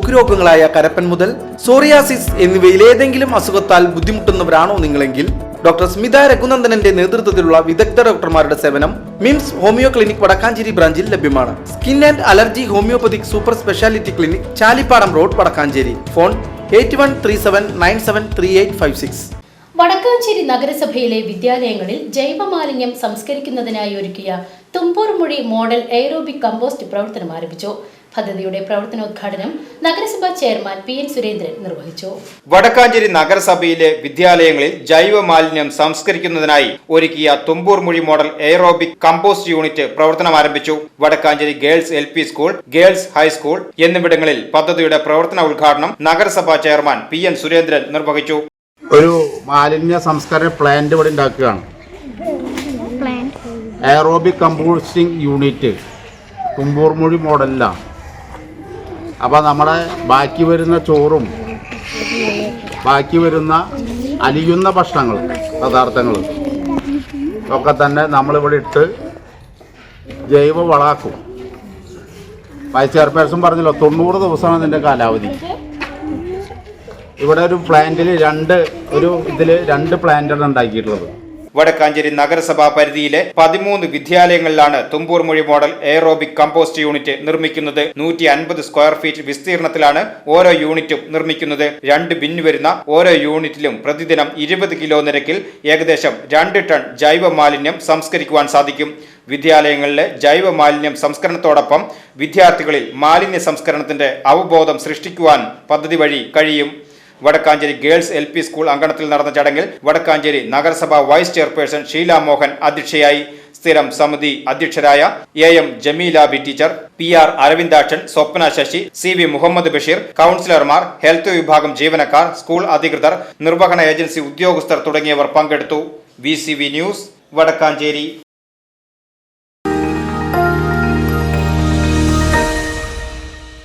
ത്വക്ക് രോഗങ്ങളായ കരപ്പൻ മുതൽ സോറിയാസിസ് എന്നിവയിൽ ഏതെങ്കിലും അസുഖത്താൽ ബുദ്ധിമുട്ടുന്നവരാണോ നിങ്ങളെങ്കിൽ ഡോക്ടർ സ്മിത രഘുനന്ദനന്റെ നേതൃത്വത്തിലുള്ള വിദഗ്ധ ഡോക്ടർമാരുടെ സേവനം മിംസ് ഹോമിയോ ക്ലിനിക് വടക്കാഞ്ചേരി ബ്രാഞ്ചിൽ ലഭ്യമാണ്. Skin and allergy homeopathic super speciality clinic Chalippadam road Vadakkanchery. Phone 8137973856. Vadakkanchery നഗരസഭയിലെ വിദ്യാലയങ്ങളിൽ ജൈവമാലിന്യം സംസ്കരിക്കുന്നതിനായി ഒരുക്കിയ തുമ്പൂർമുഴി മോഡൽ എയറോബിക് കമ്പോസ്റ്റ് പ്രവർത്തനം ആരംഭിച്ചു. പദ്ധതിയുടെ പ്രവർത്തനോദ്ഘാടനം നഗരസഭാ ചെയർമാൻ PN സുരേന്ദ്രൻ നിർവഹിച്ചു. വടക്കാഞ്ചേരി നഗരസഭയിലെ വിദ്യാലയങ്ങളിൽ ജൈവ മാലിന്യം സംസ്കരിക്കുന്നതിനായി ഒരുക്കിയ Thumburmuzhi model aerobic compost unit പ്രവർത്തനം ആരംഭിച്ചു. Vadakkanchery girls LP school, girls high school എന്നിവിടങ്ങളിൽ പദ്ധതിയുടെ പ്രവർത്തന ഉദ്ഘാടനം നഗരസഭാ ചെയർമാൻ PN സുരേന്ദ്രൻ നിർവഹിച്ചു. ഒരു മാലിന്യ സംസ്കരണ പ്ലാന്റ് ഇവിടെ ഉണ്ടാക്കുകയാണ്. എയറോബിക് കമ്പോസ്റ്റിംഗ് യൂണിറ്റ് തുമ്പൂർമുഴി മോഡലിലാണ്. അപ്പോൾ നമ്മുടെ ബാക്കി വരുന്ന ചോറും ബാക്കി വരുന്ന അലിയുന്ന ഭക്ഷണങ്ങൾ പദാർത്ഥങ്ങൾ ഒക്കെ തന്നെ നമ്മളിവിടെ ഇട്ട് ജൈവ വളമാക്കും. വൈസ് ചെയർപേഴ്സൺ പറഞ്ഞല്ലോ 90 ദിവസമാണ് ഇതിൻ്റെ കാലാവധി. ഇവിടെ ഒരു പ്ലാന്റിൽ രണ്ട് പ്ലാന്റാണ് ഉണ്ടാക്കിയിട്ടുള്ളത്. വടക്കാഞ്ചേരി നഗരസഭാ പരിധിയിലെ 13 വിദ്യാലയങ്ങളിലാണ് Thumboormuzhi model aerobic compost unit നിർമ്മിക്കുന്നത്. 150 സ്ക്വയർ ഫീറ്റ് വിസ്തീർണത്തിലാണ് ഓരോ യൂണിറ്റും നിർമ്മിക്കുന്നത്. 2 ബിന്ന് വരുന്ന ഓരോ യൂണിറ്റിലും പ്രതിദിനം 20 കിലോ നിരക്കിൽ ഏകദേശം 2 ടൺ ജൈവ മാലിന്യം സംസ്കരിക്കുവാൻ സാധിക്കും. വിദ്യാലയങ്ങളിലെ ജൈവ മാലിന്യം സംസ്കരണത്തോടൊപ്പം വിദ്യാർത്ഥികളിൽ മാലിന്യ സംസ്കരണത്തിന്റെ അവബോധം സൃഷ്ടിക്കുവാൻ പദ്ധതി വഴി കഴിയും. വടക്കാഞ്ചേരി ഗേൾസ് LP സ്കൂൾ അങ്കണത്തിൽ നടന്ന ചടങ്ങിൽ വടക്കാഞ്ചേരി നഗരസഭ വൈസ് ചെയർപേഴ്സൺ ഷീല മോഹൻ അധ്യക്ഷയായി. സ്ഥിരം സമിതി അധ്യക്ഷരായ AM Jameela B teacher, PR Aravindakshan, Swapna Sasi, CV Muhammad Basheer, കൗൺസിലർമാർ, ഹെൽത്ത് വിഭാഗം ജീവനക്കാർ, സ്കൂൾ അധികൃതർ, നിർവഹണ ഏജൻസി ഉദ്യോഗസ്ഥർ തുടങ്ങിയവർ പങ്കെടുത്തു. VCV news Vadakkanchery.